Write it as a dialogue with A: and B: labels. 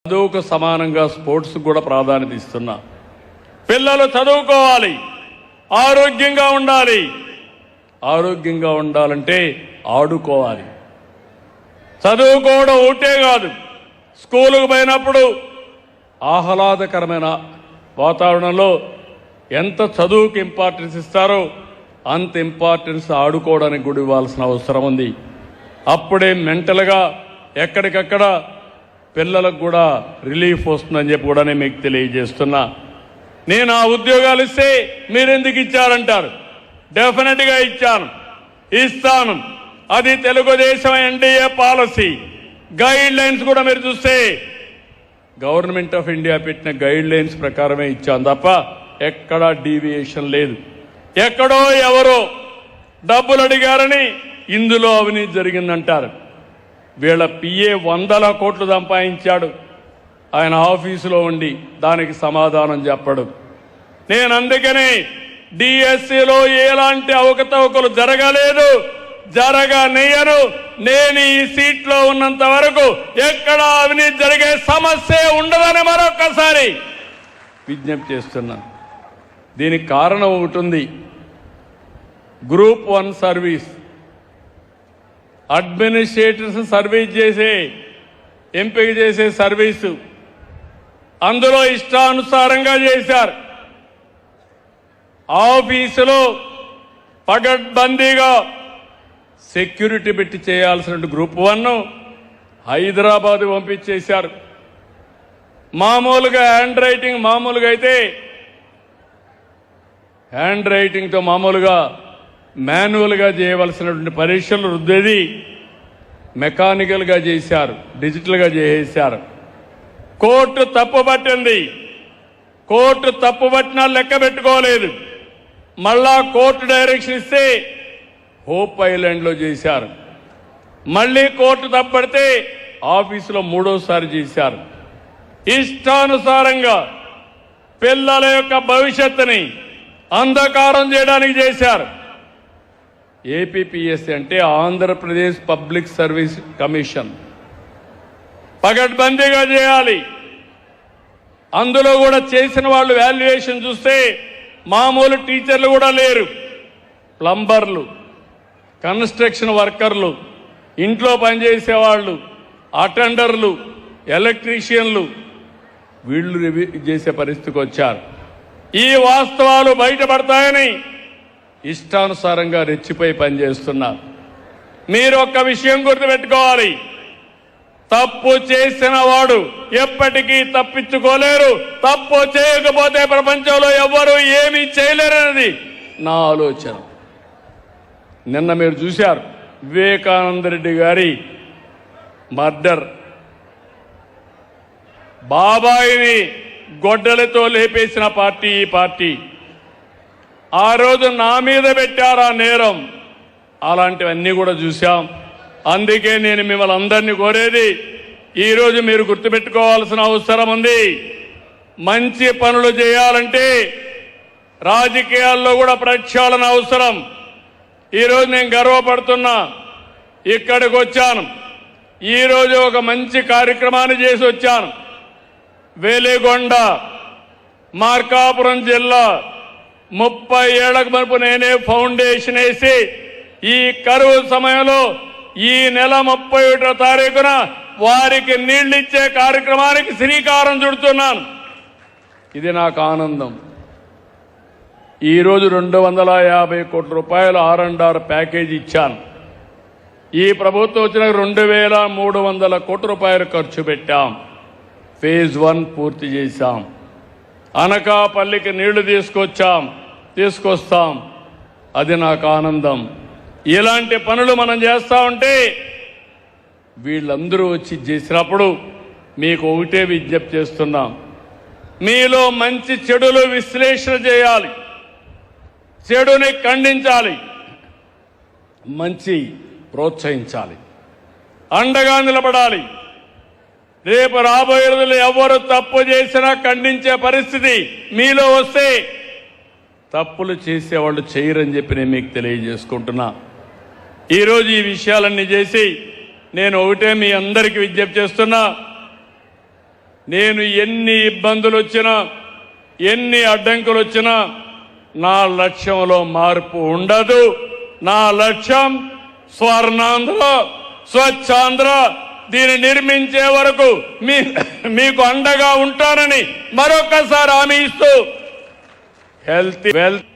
A: చదువుకు సమానంగా స్పోర్ట్స్ కూడా ప్రాధాన్యత ఇస్తున్నా. పిల్లలు చదువుకోవాలి, ఆరోగ్యంగా ఉండాలి. ఆరోగ్యంగా ఉండాలంటే ఆడుకోవాలి. చదువుకోవడం ఒకటే కాదు, స్కూలుకు పోయినప్పుడు ఆహ్లాదకరమైన వాతావరణంలో ఎంత చదువుకి ఇంపార్టెన్స్ ఇస్తారో అంత ఇంపార్టెన్స్ ఆడుకోవడానికి కూడా ఇవ్వాల్సిన అవసరం ఉంది. అప్పుడే మెంటల్గా ఎక్కడికక్కడ పిల్లలకు కూడా రిలీఫ్ వస్తుందని చెప్పి కూడా నేను మీకు తెలియజేస్తున్నా. నేను ఆ ఉద్యోగాలు ఇస్తే మీరెందుకు ఇచ్చారంటారు. డెఫినెట్గా ఇస్తాను. అది Telugu Desam NDA policy. Guide lines కూడా మీరు చూస్తే గవర్నమెంట్ ఆఫ్ ఇండియా పెట్టిన గైడ్ లైన్స్ ప్రకారమే ఇచ్చాను తప్ప ఎక్కడా డీవియేషన్ లేదు. ఎక్కడో ఎవరో డబ్బులు అడిగారని ఇందులో అవినీతి జరిగిందంటారు. వీళ్ళ పిఏ 100 కోట్లు సంపాదించాడు, ఆయన ఆఫీసులో ఉండి దానికి సమాధానం చెప్పడు. నేను అందుకనే డిఎస్సిలో ఎలాంటి అవకతవకలు జరగలేదు, జరగనియను. నేను ఈ సీట్లో ఉన్నంత వరకు ఎక్కడ అవినీతి జరిగే సమస్య ఉండదని మరొక్కసారి విజ్ఞప్తి చేస్తున్నాను. దీనికి కారణం ఒకటి ఉంది. గ్రూప్ 1 సర్వీస్ అడ్మినిస్ట్రేటర్స్ సర్వీస్ చేసే ఎంపిక చేసే సర్వీసు అందులో ఇష్టానుసారంగా చేశారు. ఆఫీసులో పగడ్బందీగా సెక్యూరిటీ పెట్టి చేయాల్సిన గ్రూప్ 1 హైదరాబాద్ పంపించేశారు. మామూలుగా హ్యాండ్ రైటింగ్ మామూలుగా అయితే హ్యాండ్ రైటింగ్తో మామూలుగా మాన్యువల్గా చేయవలసినటువంటి పరీక్షలు రుద్దేది మెకానికల్గా చేశారు, డిజిటల్గా చేశారు. కోర్టు తప్పుపట్టింది. కోర్టు తప్పుపట్టినా లెక్క పెట్టుకోలేదు. మళ్ళా కోర్టు డైరెక్షన్ ఇస్తే హోప్ ఐలాండ్లో చేశారు. మళ్ళీ కోర్టు తప్పడితే ఆఫీసులో 3వసారి చేశారు. ఇష్టానుసారంగా పిల్లల యొక్క భవిష్యత్తుని అంధకారం చేయడానికి చేశారు. ఏపీపీఎస్సీ అంటే ఆంధ్రప్రదేశ్ పబ్లిక్ సర్వీస్ కమిషన్ పగడ్బందీగా చేయాలి. అందులో కూడా చేసిన వాళ్ళు వాల్యుయేషన్ చూస్తే మామూలు టీచర్లు కూడా లేరు. ప్లంబర్లు, కన్స్ట్రక్షన్ వర్కర్లు, ఇంట్లో పనిచేసేవాళ్ళు, అటెండర్లు, ఎలక్ట్రీషియన్లు వీళ్ళు రివ్యూ చేసే పరిస్థితికి వచ్చారు. ఈ వాస్తవాలు బయటపడతాయని ఇష్టానుసారంగా రెచ్చిపోయి పనిచేస్తున్నారు. మీరు ఒక్క విషయం గుర్తుపెట్టుకోవాలి, తప్పు చేసిన వాడు ఎప్పటికీ తప్పించుకోలేరు. తప్పు చేయకపోతే ప్రపంచంలో ఎవ్వరూ ఏమీ చేయలేరనేది నా ఆలోచన. నిన్న మీరు చూశారు వివేకానంద రెడ్డి గారి మర్డర్. బాబాయిని గొడ్డలతో లేపేసిన పార్టీ ఈ పార్టీ. ఆ రోజు నా మీద పెట్టారు ఆ నేరం. అలాంటివన్నీ కూడా చూశాం. అందుకే నేను మిమ్మల్ని అందరినీ కోరేది, ఈరోజు మీరు గుర్తుపెట్టుకోవాల్సిన అవసరం ఉంది. మంచి పనులు చేయాలంటే రాజకీయాల్లో కూడా ప్రక్షాళన అవసరం. ఈరోజు నేను గర్వపడుతున్నా, ఇక్కడికి వచ్చాను. ఈరోజు ఒక మంచి కార్యక్రమాన్ని చేసి వచ్చాను. వేలిగొండ, మార్కాపురం జిల్లా 30 ఏళ్లకు మునుపు నేనే ఫౌండేషన్ వేసి ఈ కరువు సమయంలో ఈ నెల 31వ తారీఖున వారికి నీళ్లిచ్చే కార్యక్రమానికి శ్రీకారం చుడుతున్నాను. ఇది నాకు ఆనందం. ఈరోజు 250 కోట్ల రూపాయలు R&R ప్యాకేజీ ఇచ్చాను. ఈ ప్రభుత్వం వచ్చిన 2300 కోట్ల రూపాయలు ఖర్చు పెట్టాం. ఫేజ్ 1 పూర్తి చేశాం. అనకాపల్లికి నీళ్లు తీసుకొస్తాం. అది నాకు ఆనందం. ఇలాంటి పనులు మనం చేస్తా ఉంటే వీళ్ళందరూ వచ్చి చేసినప్పుడు మీకు ఒకటే విజ్ఞప్తి చేస్తున్నాం, మీలో మంచి చెడులు విశ్లేషణ చేయాలి, చెడుని ఖండించాలి, మంచి ప్రోత్సహించాలి, అండగా నిలబడాలి. రేపు రాబోయే రోజుల్లో ఎవరు తప్పు చేసినా ఖండించే పరిస్థితి మీలో వస్తే తప్పులు చేసేవాళ్ళు చేయరని చెప్పి నేను మీకు తెలియజేసుకుంటున్నా. ఈరోజు ఈ విషయాలన్నీ చేసి నేను ఒకటే మీ అందరికీ విజ్ఞప్తి చేస్తున్నా, నేను ఎన్ని ఇబ్బందులు వచ్చినా ఎన్ని అడ్డంకులు వచ్చినా నా లక్ష్యంలో మార్పు ఉండదు. నా లక్ష్యం స్వర్ణాంధ్ర, స్వచ్ఛాంధ్ర. దీన్ని నిర్మించే వరకు మీకు అండగా ఉంటానని మరొకసారి హామీ ఇస్తూ హెల్త్ వెల్త్